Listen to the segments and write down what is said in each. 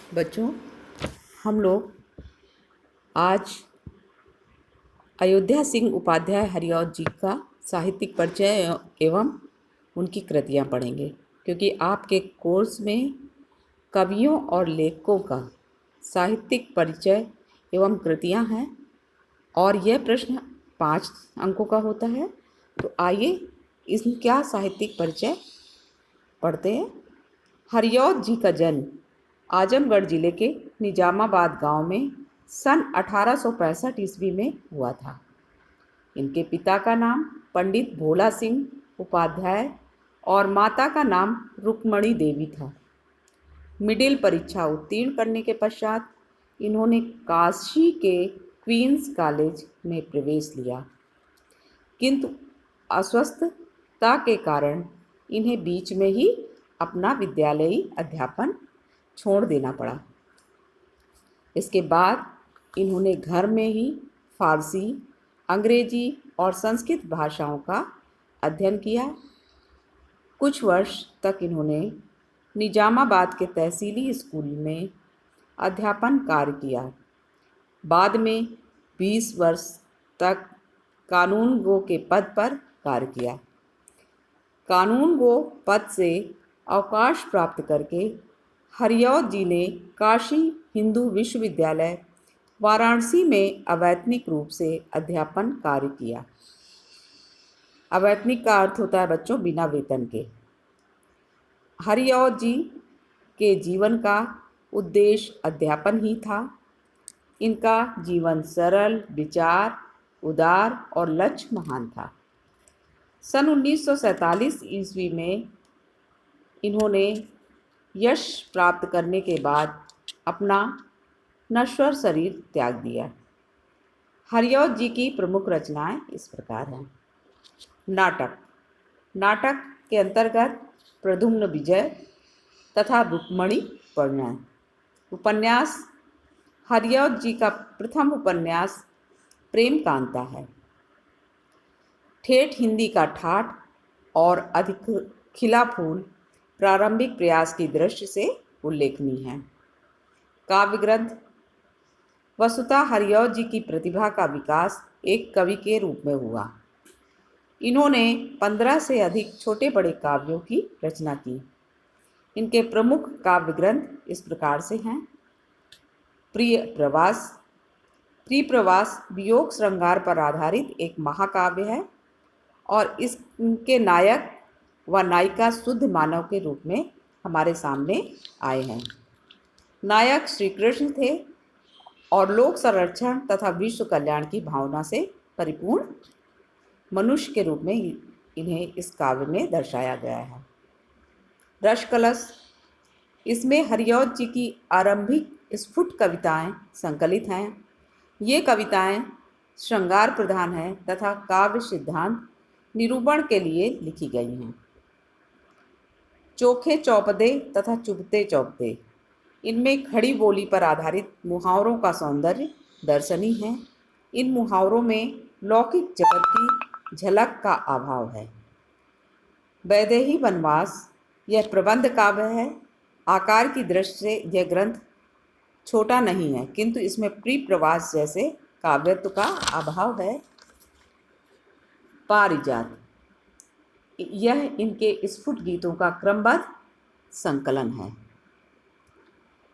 बच्चों, हम लोग आज अयोध्या सिंह उपाध्याय हरिऔध जी का साहित्यिक परिचय एवं उनकी कृतियाँ पढ़ेंगे, क्योंकि आपके कोर्स में कवियों और लेखकों का साहित्यिक परिचय एवं कृतियाँ हैं और यह प्रश्न 5 अंकों का होता है। तो आइए इसका साहित्यिक परिचय पढ़ते हैं। हरिऔध जी का जन्म आजमगढ़ जिले के निजामाबाद गांव में सन 1865 ईस्वी में हुआ था। इनके पिता का नाम पंडित भोला सिंह उपाध्याय और माता का नाम रुक्मणी देवी था। मिडिल परीक्षा उत्तीर्ण करने के पश्चात इन्होंने काशी के क्वींस कॉलेज में प्रवेश लिया, किंतु अस्वस्थता के कारण इन्हें बीच में ही अपना विद्यालयी अध्यापन छोड़ देना पड़ा। इसके बाद इन्होंने घर में ही फारसी, अंग्रेजी और संस्कृत भाषाओं का अध्ययन किया। कुछ वर्ष तक इन्होंने निजामाबाद के तहसीली स्कूल में अध्यापन कार्य किया। बाद में 20 वर्ष तक कानूनगो के पद पर कार्य किया। कानूनगो पद से अवकाश प्राप्त करके हरिऔध जी ने काशी हिंदू विश्वविद्यालय वाराणसी में अवैतनिक रूप से अध्यापन कार्य किया। अवैतनिक का अर्थ होता है बच्चों बिना वेतन के। हरिऔध जी के जीवन का उद्देश्य अध्यापन ही था। इनका जीवन सरल, विचार उदार और लक्ष्य महान था। सन 1947 ईस्वी में इन्होंने यश प्राप्त करने के बाद अपना नश्वर शरीर त्याग दिया। हरिऔध जी की प्रमुख रचनाएं इस प्रकार हैं। नाटक के अंतर्गत प्रद्युम्न विजय तथा रुक्मणी परिणय। उपन्यास हरिऔध जी का प्रथम उपन्यास प्रेम कांता है। ठेठ हिंदी का ठाठ और अधिक खिला फूल प्रारंभिक प्रयास की दृष्टि से उल्लेखनीय है। काव्य ग्रंथ वसुता हरिऔध जी की प्रतिभा का विकास एक कवि के रूप में हुआ। इन्होंने 15 से अधिक छोटे बड़े काव्यों की रचना की। इनके प्रमुख काव्य ग्रंथ इस प्रकार से हैं। प्रिय प्रवास वियोग श्रृंगार पर आधारित एक महाकाव्य है और इसके नायक व नायिका शुद्ध मानव के रूप में हमारे सामने आए हैं। नायक श्री कृष्ण थे और लोक संरक्षण तथा विश्व कल्याण की भावना से परिपूर्ण मनुष्य के रूप में इन्हें इस काव्य में दर्शाया गया है। रस कलश, इसमें हरिऔध जी की आरंभिक स्फुट कविताएं संकलित हैं। ये कविताएं श्रृंगार प्रधान हैं तथा काव्य सिद्धांत निरूपण के लिए लिखी गई हैं। चोखे चौपदे तथा चुभते चौपदे, इनमें खड़ी बोली पर आधारित मुहावरों का सौंदर्य दर्शनीय है। इन मुहावरों में लौकिक जगत की झलक का अभाव है। वैदेही वनवास, यह प्रबंध काव्य है। आकार की दृष्टि से यह ग्रंथ छोटा नहीं है, किंतु इसमें प्रिय प्रवास जैसे काव्यत्व का अभाव है। पारिजात, यह इनके स्फुट गीतों का क्रमबद्ध संकलन है।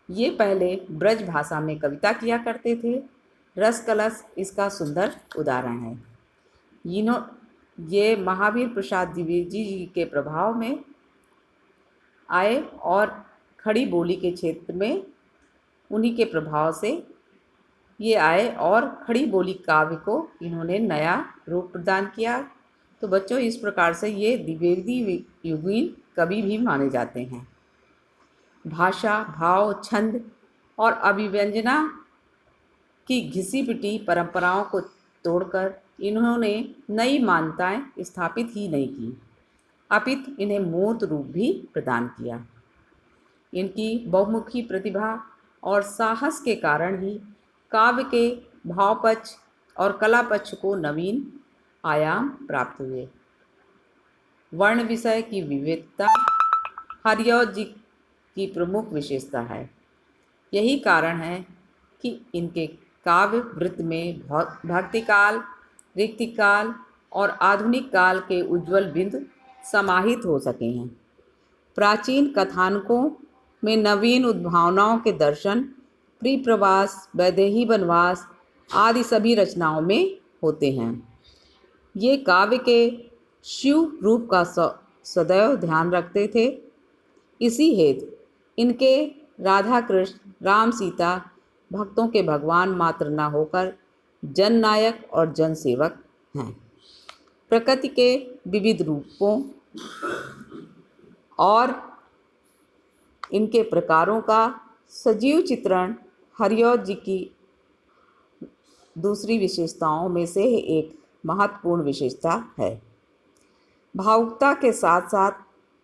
ये पहले ब्रज भाषा में कविता किया करते थे। रस कलश इसका सुंदर उदाहरण है। ये महावीर प्रसाद द्विवेदी जी के प्रभाव में आए और खड़ी बोली के क्षेत्र में उन्हीं के प्रभाव से ये आए और खड़ी बोली काव्य को इन्होंने नया रूप प्रदान किया। तो बच्चों, इस प्रकार से ये द्विवेदी युगीन कवि भी माने जाते हैं। भाषा, भाव, छंद और अभिव्यंजना की घिसी पिटी परंपराओं को तोड़कर इन्होंने नई मान्यताएं स्थापित ही नहीं की, अपितु इन्हें मूर्त रूप भी प्रदान किया। इनकी बहुमुखी प्रतिभा और साहस के कारण ही काव्य के भाव पक्ष और कला पक्ष को नवीन आयाम प्राप्त हुए। वर्ण विषय की विविधता हरिऔध जी की प्रमुख विशेषता है। यही कारण है कि इनके काव्य वृत्त में भक्तिकाल, ऋक्तिकाल और आधुनिक काल के उज्ज्वल बिंदु समाहित हो सके हैं। प्राचीन कथानकों में नवीन उद्भावनाओं के दर्शन प्रिप्रवास, वैदेही वनवास आदि सभी रचनाओं में होते हैं। ये काव्य के शिव रूप का सदैव ध्यान रखते थे। इसी हेतु इनके राधा कृष्ण, राम सीता भक्तों के भगवान मात्र न होकर जननायक और जनसेवक हैं। प्रकृति के विविध रूपों और इनके प्रकारों का सजीव चित्रण हरिऔध जी की दूसरी विशेषताओं में से एक महत्वपूर्ण विशेषता है। भावुकता के साथ साथ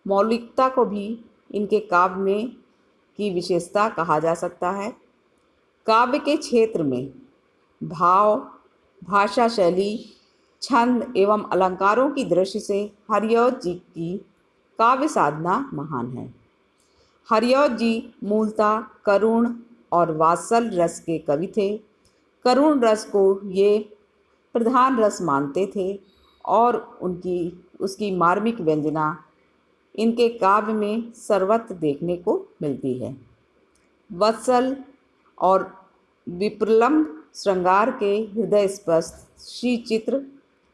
मौलिकता को भी इनके काव्य में की विशेषता कहा जा सकता है। काव्य के क्षेत्र में भाव, भाषा शैली, छंद एवं अलंकारों की दृष्टि से हरिऔध जी की काव्य साधना महान है। हरिऔध जी मूलतः करुण और वात्सल रस के कवि थे। करुण रस को ये प्रधान रस मानते थे और उसकी मार्मिक व्यंजना इनके काव्य में सर्वत्र देखने को मिलती है। वत्सल और विप्रलंब श्रृंगार के हृदय स्पर्श श्री चित्र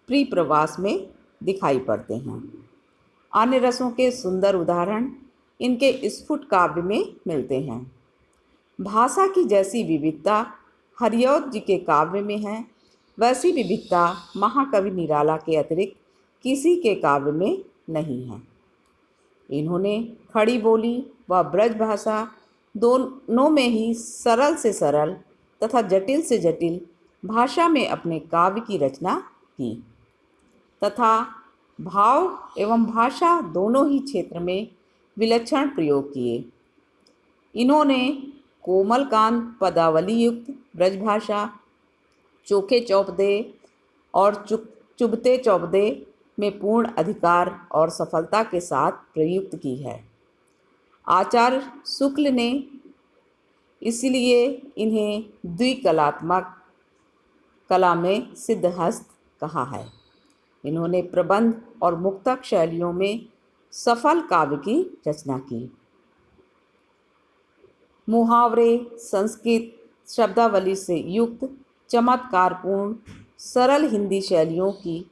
प्रिप्रवास में दिखाई पड़ते हैं। अन्य रसों के सुंदर उदाहरण इनके स्फुट काव्य में मिलते हैं। भाषा की जैसी विविधता हरिऔध जी के काव्य में है, वैसी विविधता महाकवि निराला के अतिरिक्त किसी के काव्य में नहीं है। इन्होंने खड़ी बोली व ब्रज भाषा दोनों में ही सरल से सरल तथा जटिल से जटिल भाषा में अपने काव्य की रचना की तथा भाव एवं भाषा दोनों ही क्षेत्र में विलक्षण प्रयोग किए। इन्होंने कोमलकांत पदावली युक्त ब्रजभाषा, चोखे चौपदे और चुभते चौपदे में पूर्ण अधिकार और सफलता के साथ प्रयुक्त की है। आचार्य शुक्ल ने इसलिए इन्हें द्विकलात्मक कला में सिद्धहस्त कहा है। इन्होंने प्रबंध और मुक्तक शैलियों में सफल काव्य की रचना की। मुहावरे, संस्कृत शब्दावली से युक्त चमत्कारपूर्ण सरल हिंदी शैलियों की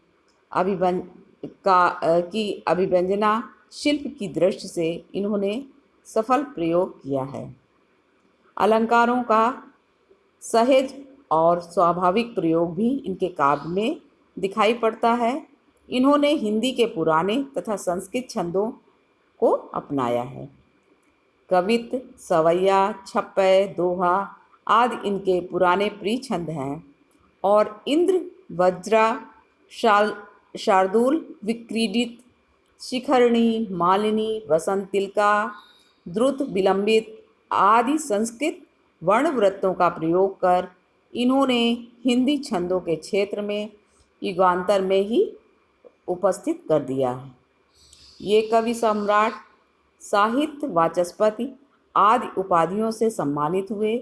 अभिव्यंजना शिल्प की दृष्टि से इन्होंने सफल प्रयोग किया है। अलंकारों का सहज और स्वाभाविक प्रयोग भी इनके काव्य में दिखाई पड़ता है। इन्होंने हिंदी के पुराने तथा संस्कृत छंदों को अपनाया है। कवित्त, सवैया, छप्पय, दोहा आदि इनके पुराने प्रिय छंद हैं और इंद्र, वज्रा, शार्दूल, विक्रीडित, शिखरणी, मालिनी, वसंतिलका, द्रुत, विलंबित आदि संस्कृत वर्णवृत्तों का प्रयोग कर इन्होंने हिंदी छंदों के क्षेत्र में युगांतर में ही उपस्थित कर दिया है। ये कवि सम्राट, साहित्य वाचस्पति आदि उपाधियों से सम्मानित हुए।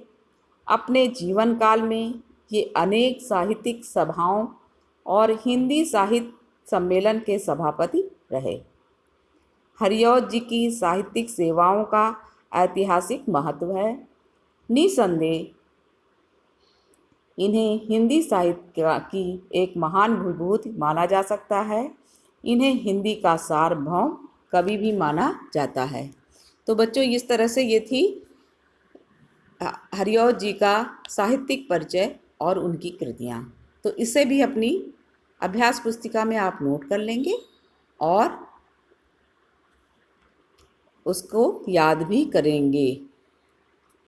अपने जीवन काल में ये अनेक साहित्यिक सभाओं और हिंदी साहित्य सम्मेलन के सभापति रहे। हरिऔध जी की साहित्यिक सेवाओं का ऐतिहासिक महत्व है। निसंदेह इन्हें हिंदी साहित्य की एक महान विभूति माना जा सकता है। इन्हें हिंदी का सार्वभौम कवि भी माना जाता है। तो बच्चों, इस तरह से ये थी हरिऔध जी का साहित्यिक परिचय और उनकी कृतियाँ। तो इसे भी अपनी अभ्यास पुस्तिका में आप नोट कर लेंगे और उसको याद भी करेंगे।